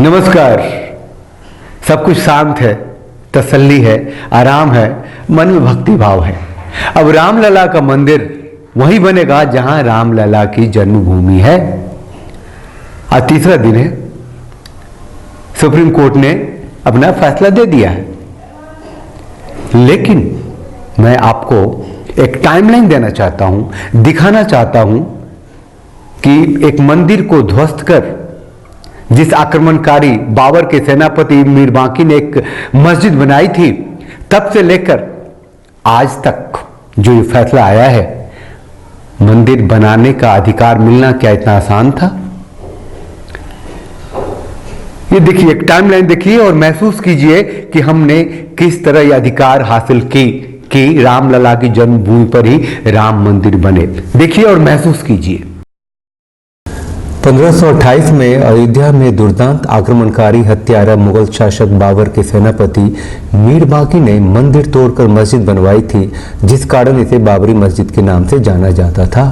नमस्कार। सब कुछ शांत है, तसल्ली है, आराम है, मन में भक्ति भाव है। अब रामलला का मंदिर वहीं बनेगा जहां रामलला की जन्मभूमि है। आज तीसरा दिन है, सुप्रीम कोर्ट ने अपना फैसला दे दिया है, लेकिन मैं आपको एक टाइमलाइन देना चाहता हूं, दिखाना चाहता हूं कि एक मंदिर को ध्वस्त कर जिस आक्रमणकारी बाबर के सेनापति मीर बांकी ने एक मस्जिद बनाई थी, तब से लेकर आज तक जो ये फैसला आया है, मंदिर बनाने का अधिकार मिलना क्या इतना आसान था? ये देखिए, एक टाइमलाइन देखिए और महसूस कीजिए कि हमने किस तरह यह अधिकार हासिल की कि रामलला की जन्मभूमि पर ही राम मंदिर बने। देखिए और महसूस कीजिए। 1528 में अयोध्या में दुर्दांत आक्रमणकारी हत्यारा मुगल शासक बाबर के सेनापति मीर बांकी ने मंदिर तोड़कर मस्जिद बनवाई थी, जिस कारण इसे बाबरी मस्जिद के नाम से जाना जाता था।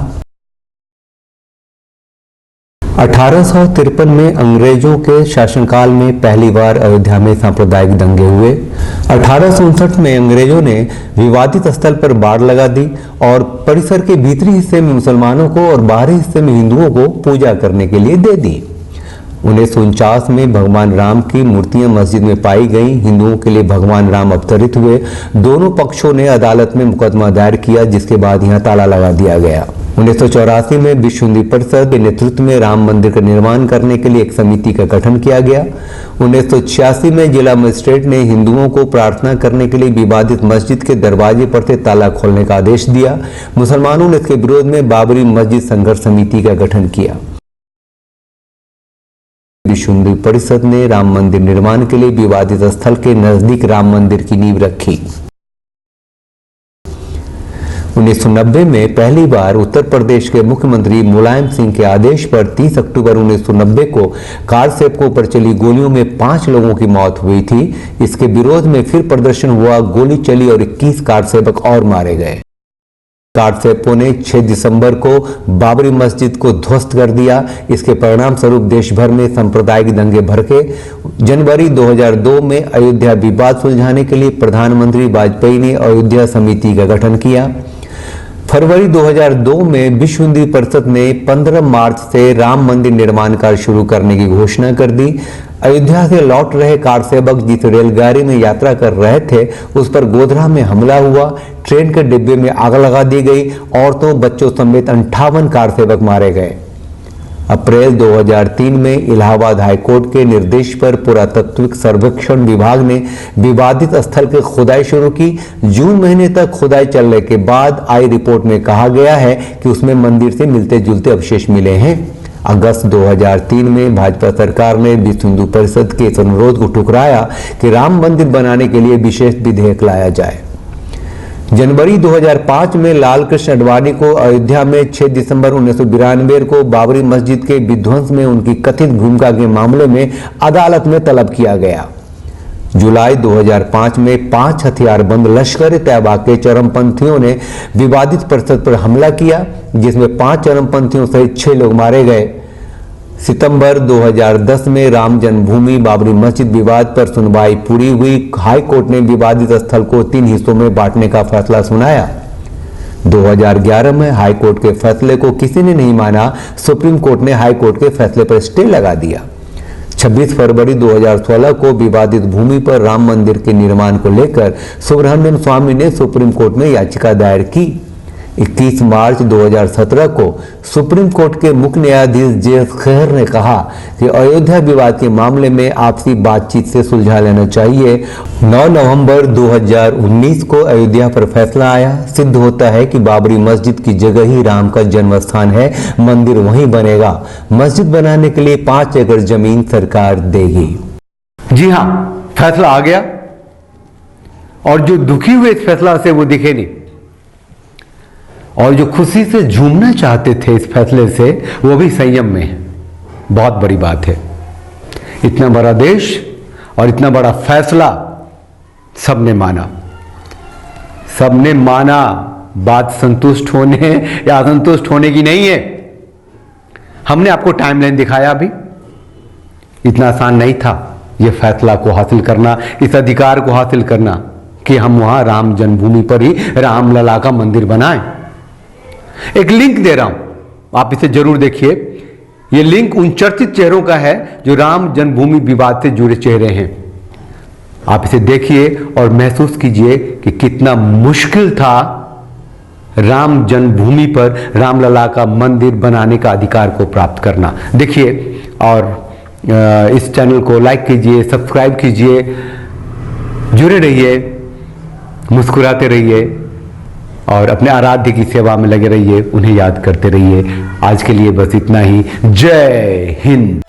1853 में अंग्रेजों के शासनकाल में पहली बार अयोध्या में सांप्रदायिक दंगे हुए। 1859 में अंग्रेजों ने विवादित स्थल पर बाड़ लगा दी और परिसर के भीतरी हिस्से में मुसलमानों को और बाहरी हिस्से में हिंदुओं को पूजा करने के लिए दे दी। 1949 में भगवान राम की मूर्तियां मस्जिद में पाई गईं। हिंदुओं के लिए भगवान राम अवतरित हुए। दोनों पक्षों ने अदालत में मुकदमा दायर किया, जिसके बाद यहां ताला लगा दिया गया। 1984 में विश्व हिंदू परिषद के नेतृत्व में राम मंदिर का निर्माण करने के लिए एक समिति का गठन किया गया। 1986 में जिला मजिस्ट्रेट ने हिंदुओं को प्रार्थना करने के लिए विवादित मस्जिद के दरवाजे पर से ताला खोलने का आदेश दिया। मुसलमानों ने इसके विरोध में बाबरी मस्जिद संघर्ष समिति का गठन किया। विश्व हिंदू परिषद ने राम मंदिर निर्माण के लिए विवादित स्थल के नजदीक राम मंदिर की नींव रखी। 1990 में पहली बार उत्तर प्रदेश के मुख्यमंत्री मुलायम सिंह के आदेश पर 30 अक्टूबर 1990 को कार सेवकों पर चली गोलियों में 5 लोगों की मौत हुई थी। इसके विरोध में फिर प्रदर्शन हुआ, गोली चली और 21 कार सेवक और मारे गए। कार सेवकों ने 6 दिसंबर को बाबरी मस्जिद को ध्वस्त कर दिया। इसके परिणाम स्वरूप देश भर में सांप्रदायिक दंगे भड़के। जनवरी 2002 में अयोध्या विवाद सुलझाने के लिए प्रधानमंत्री वाजपेयी ने अयोध्या समिति का गठन किया। फरवरी 2002 में विश्व हिंदू परिषद ने 15 मार्च से राम मंदिर निर्माण कार्य शुरू करने की घोषणा कर दी। अयोध्या से लौट रहे कार सेवक जिस रेलगाड़ी में यात्रा कर रहे थे, उस पर गोधरा में हमला हुआ। ट्रेन के डिब्बे में आग लगा दी गई। औरतों, बच्चों समेत 58 कार सेवक मारे गए। अप्रैल 2003 में इलाहाबाद हाईकोर्ट के निर्देश पर पुरातत्विक सर्वेक्षण विभाग ने विवादित स्थल की खुदाई शुरू की। जून महीने तक खुदाई चलने के बाद आई रिपोर्ट में कहा गया है कि उसमें मंदिर से मिलते जुलते अवशेष मिले हैं। अगस्त 2003 में भाजपा सरकार ने विश्व हिंदू परिषद के इस अनुरोध को ठुकराया कि राम मंदिर बनाने के लिए विशेष विधेयक लाया जाए। जनवरी 2005 में लाल कृष्ण आडवाणी को अयोध्या में 6 दिसंबर 1992 को बाबरी मस्जिद के विध्वंस में उनकी कथित भूमिका के मामले में अदालत में तलब किया गया। जुलाई 2005 में 5 हथियारबंद लश्कर-ए-तैयबा के चरमपंथियों ने विवादित परिसर पर हमला किया, जिसमें 5 चरमपंथियों सहित 6 लोग मारे गए। सितंबर 2010 में राम जन्मभूमि बाबरी मस्जिद विवाद पर सुनवाई पूरी हुई। हाई कोर्ट ने विवादित स्थल को 3 हिस्सों में बांटने का फैसला सुनाया। 2011 में हाई कोर्ट के फैसले को किसी ने नहीं माना। सुप्रीम कोर्ट ने हाई कोर्ट के फैसले पर स्टे लगा दिया। 26 फरवरी 2016 को विवादित भूमि पर राम मंदिर के निर्माण को लेकर सुब्रह्मण्यम स्वामी ने सुप्रीम कोर्ट में याचिका दायर की। 21 मार्च 2017 को सुप्रीम कोर्ट के मुख्य न्यायाधीश जे खेर ने कहा कि अयोध्या विवाद के मामले में आपसी बातचीत से सुलझा लेना चाहिए। 9 नवंबर 2019 को अयोध्या पर फैसला आया। सिद्ध होता है कि बाबरी मस्जिद की जगह ही राम का जन्म स्थान है, मंदिर वहीं बनेगा। मस्जिद बनाने के लिए 5 एकड़ जमीन सरकार देगी। जी हां, फैसला आ गया और जो दुखी हुए इस फैसला से वो दिखे नहीं, और जो खुशी से झूमना चाहते थे इस फैसले से, वो भी संयम में है। बहुत बड़ी बात है। इतना बड़ा देश और इतना बड़ा फैसला सबने माना। सबने माना। बात संतुष्ट होने या असंतुष्ट होने की नहीं है। हमने आपको टाइमलाइन दिखाया अभी इतना आसान नहीं था ये फैसला को हासिल करना, इस अधिकार को हासिल करना कि हम वहां राम जन्मभूमि पर ही रामलला का मंदिर बनाएं। एक लिंक दे रहा हूं, आप इसे जरूर देखिए। ये लिंक उन चर्चित चेहरों का है जो राम जन्मभूमि विवाद से जुड़े चेहरे हैं। आप इसे देखिए और महसूस कीजिए कि कितना मुश्किल था राम जन्मभूमि पर रामलला का मंदिर बनाने का अधिकार को प्राप्त करना। देखिए और इस चैनल को लाइक कीजिए, सब्सक्राइब कीजिए, जुड़े रहिए, मुस्कुराते रहिए और अपने आराध्य की सेवा में लगे रहिए, उन्हें याद करते रहिए। आज के लिए बस इतना ही। जय हिंद।